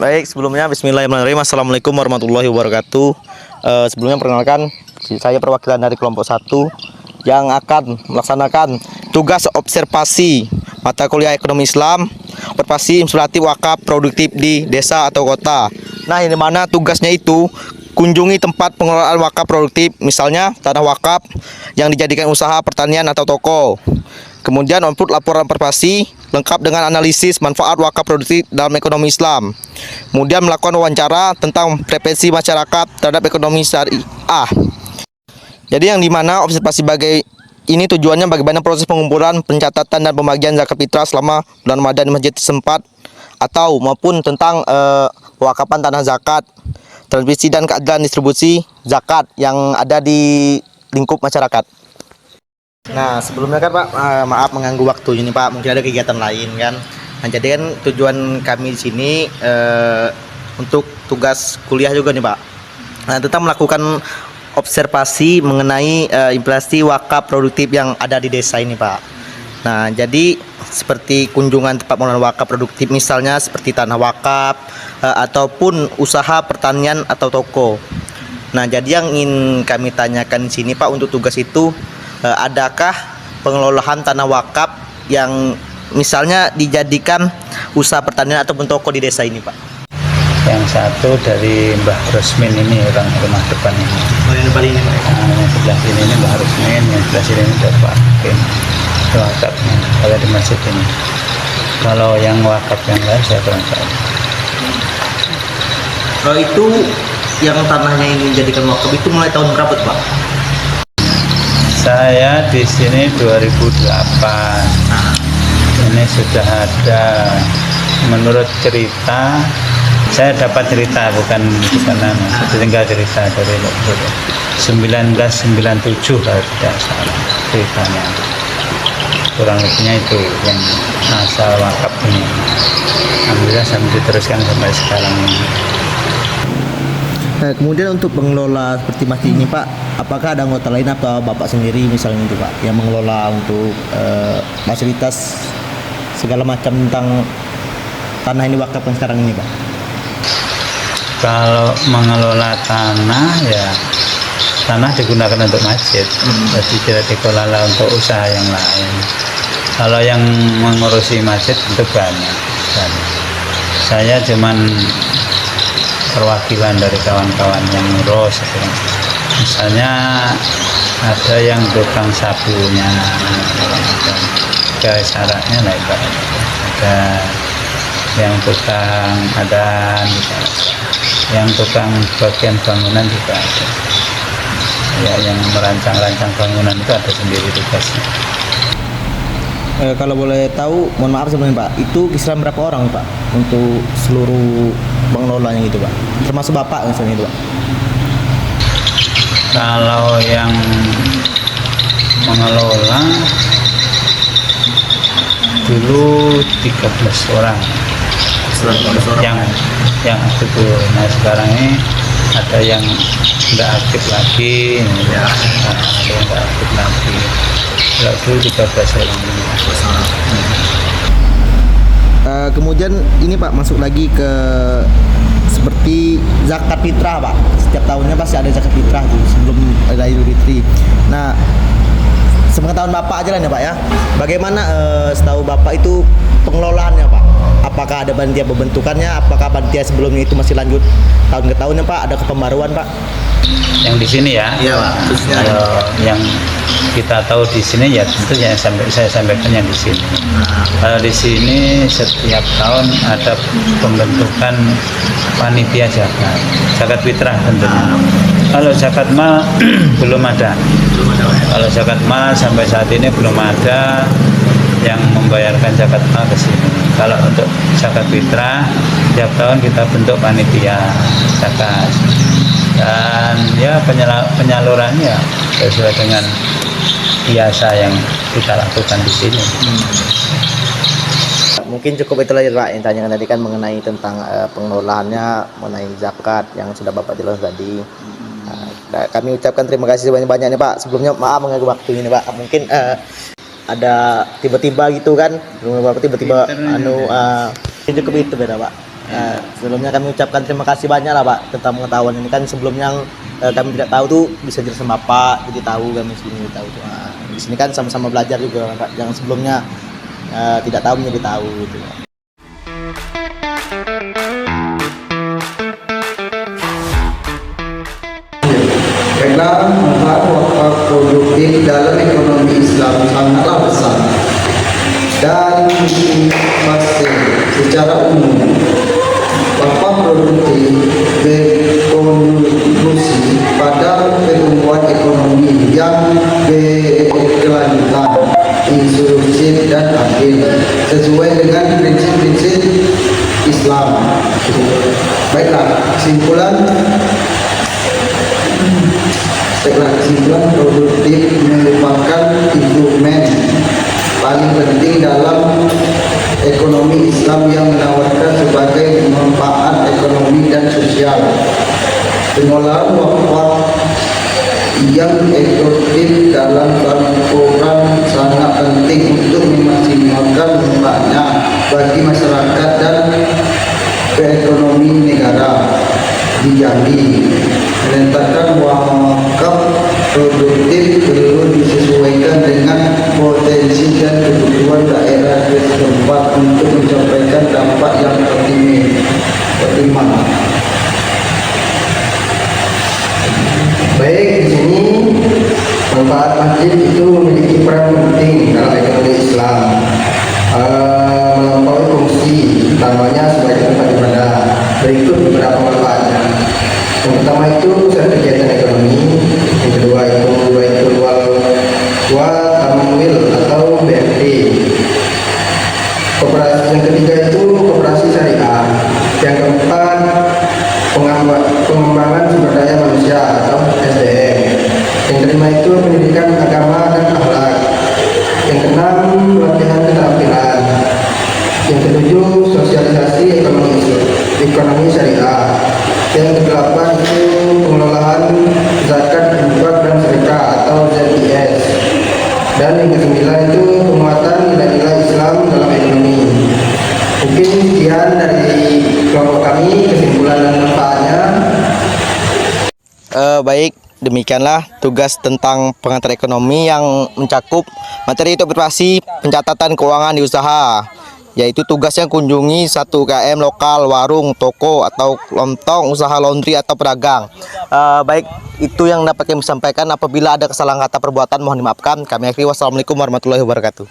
Baik, sebelumnya Bismillahirrahmanirrahim. Assalamualaikum warahmatullahi wabarakatuh. Sebelumnya perkenalkan, saya perwakilan dari kelompok 1 yang akan melaksanakan tugas observasi mata kuliah ekonomi Islam, observasi insulatif wakaf produktif di desa atau kota. Nah, ini mana tugasnya itu kunjungi tempat pengelolaan wakaf produktif, misalnya tanah wakaf yang dijadikan usaha pertanian atau toko. Kemudian output laporan observasi lengkap dengan analisis manfaat wakaf produktif dalam ekonomi Islam. Kemudian melakukan wawancara tentang preferensi masyarakat terhadap ekonomi syariah. Jadi yang dimana observasi sebagai ini tujuannya bagaimana proses pengumpulan, pencatatan dan pembagian zakat fitrah selama bulan Ramadan di masjid setempat atau maupun tentang pewakapan tanah zakat, transmisi dan keadilan distribusi zakat yang ada di lingkup masyarakat. Nah, sebelumnya kan Pak, maaf mengganggu waktu ini Pak, mungkin ada kegiatan lain kan. Nah, jadi kan tujuan kami di sini untuk tugas kuliah juga nih Pak. Nah, tentang melakukan observasi mengenai inflasi wakaf produktif yang ada di desa ini Pak. Nah, jadi seperti kunjungan tempat pengelolaan wakaf produktif, misalnya seperti tanah wakaf ataupun usaha pertanian atau toko. Nah, jadi yang ingin kami tanyakan di sini Pak untuk tugas itu, adakah pengelolaan tanah wakaf yang misalnya dijadikan usaha pertanian ataupun toko di desa ini Pak? Yang satu dari Mbah Rosmin ini, orang rumah depan ini. Oh, yang depan ini Pak? Yang sebelah sini ini Mbah Rosmin, yang sebelah sini ini Pak Hakim. Itu wakafnya, kalau di masjid ini. Kalau yang wakaf yang lain saya kurang tahu. Kalau itu yang tanahnya ini dijadikan wakaf itu mulai tahun berapa tuh Pak? Saya di sini 2008. Ini sudah ada, menurut cerita, saya dapat cerita bukan tinggal cerita dari 1997 harus tidak salah ceritanya. Kurang lebihnya itu yang asal wakaf ini. Alhamdulillah sampai diteruskan sampai sekarang ini. Kemudian untuk pengelola seperti masjid ini Pak, apakah ada anggota lain atau Bapak sendiri misalnya itu Pak yang mengelola untuk fasilitas segala macam tentang tanah ini wakaf yang sekarang ini Pak? Kalau mengelola tanah ya tanah digunakan untuk masjid, jadi tidak dikelola untuk usaha yang lain. Kalau yang mengurusi masjid itu banyak. Saya cuman perwakilan dari kawan-kawan yang ngurus. Misalnya ada yang tukang sapunya, ada syaratnya lah, ada yang tukang adan, yang tukang bagian bangunan juga ada. Ya, yang merancang-rancang bangunan itu ada sendiri tugasnya. Kalau boleh tahu, mohon maaf sebelumnya Pak, itu kisaran berapa orang Pak untuk seluruh pengelolanya gitu Pak, termasuk Bapak misalnya itu Pak? Kalau yang mengelola dulu 13 orang. Yang aktif dulu. Nah, sekarang ini ada yang tidak aktif lagi, ada yang tidak aktif lagi. Kalau dulu 13 orang. Kemudian ini Pak masuk lagi ke seperti zakat fitrah Pak. Setiap tahunnya pasti ada zakat fitrah tuh sebelum ada Idul Fitri. Nah, sepengetahuan Bapak aja lah ya Pak ya. Bagaimana setahu Bapak itu pengelolaannya Pak? Apakah ada panitia pembentukannya? Apakah panitia sebelumnya itu masih lanjut tahun ke tahun ya Pak? Ada pembaruan Pak? Yang di sini ya? Iya Pak. Kalau yang kita tahu di sini ya tentu yang saya sampaikan yang di sini. Kalau di sini setiap tahun ada pembentukan panitia zakat fitrah tentunya. Kalau zakat mal belum ada. Kalau zakat mal sampai saat ini belum ada yang membayarkan zakat mal ke sini. Kalau untuk zakat fitrah setiap tahun kita bentuk panitia zakat. Dan ya penyalurannya sesuai dengan biasa yang kita lakukan di sini. Mungkin cukup itu aja Pak yang tanyakan tadi kan mengenai tentang pengelolaannya, mengenai zakat yang sudah Bapak jelaskan tadi. Kami ucapkan terima kasih banyak-banyak nih Pak. Sebelumnya maaf mengganggu waktu ini Pak. Mungkin ada tiba-tiba gitu kan, tiba-tiba cukup itu beda Pak. Sebelumnya kami ucapkan terima kasih banyak lah Pak tentang pengetahuan ini kan sebelumnya kami tidak tahu tuh bisa jelasin Bapak jadi tahu kami sini tahu tuh. Nah, di sini kan sama-sama belajar juga Pak. Yang sebelumnya tidak tahu menjadi tahu gitu. Baiklah, manfaat wakaf produktif dalam ekonomi Islam sangatlah besar dan pasti secara umum wakaf produktif berkontribusi pada pertumbuhan ekonomi yang berkelanjutan, inklusif dan adil sesuai dengan prinsip-prinsip Islam. Baiklah, kesimpulan produktif merupakan instrumen paling penting dalam ekonomi Islam yang menawarkan sebagai manfaat ekonomi dan sosial. Pengolahan wakaf yang efektif dalam program sangat penting untuk memaksimalkan manfaatnya bagi masyarakat dan keekonomi negara di Jambi. Menetapkan wakaf produktif perlu disesuaikan dengan potensi dan kebutuhan daerah setempat untuk mencapai dampak yang optimal. Baik, di sini manfaat masjid itu memiliki peran penting dalam ekonomi Islam. Melampaui fungsi utamanya sebagai tempat ibadah. Berikut beberapa manfaatnya. Yang pertama itu pusat kegiatan ekonomi, yang kedua itu Baitul Tamwil atau BMT. Yang ketiga itu koperasi syariah. Yang keempat pengembangan sumber daya manusia atau SDM. Yang kelima itu pendidikan agama dan akhlak. Yang keenam pelatihan keterampilan. Yang ketujuh sosialisasi ekonomi syariah. Yang kedelapan itu pengelolaan zakat, infak dan sedekah atau ZIS. Dan yang kesembilan itu penguatan nilai-nilai Islam dalam ekonomi. Mungkin sekian dari kelompok kami kesimpulan dan manfaatnya. Baik, demikianlah tugas tentang pengantar ekonomi yang mencakup materi operasi pencatatan keuangan di usaha, yaitu tugasnya kunjungi 1 UKM lokal, warung, toko atau lontong, usaha laundry atau pedagang. Baik, itu yang dapat kami sampaikan. Apabila ada kesalahan kata perbuatan mohon dimaafkan. Kami akhiri, wassalamualaikum warahmatullahi wabarakatuh.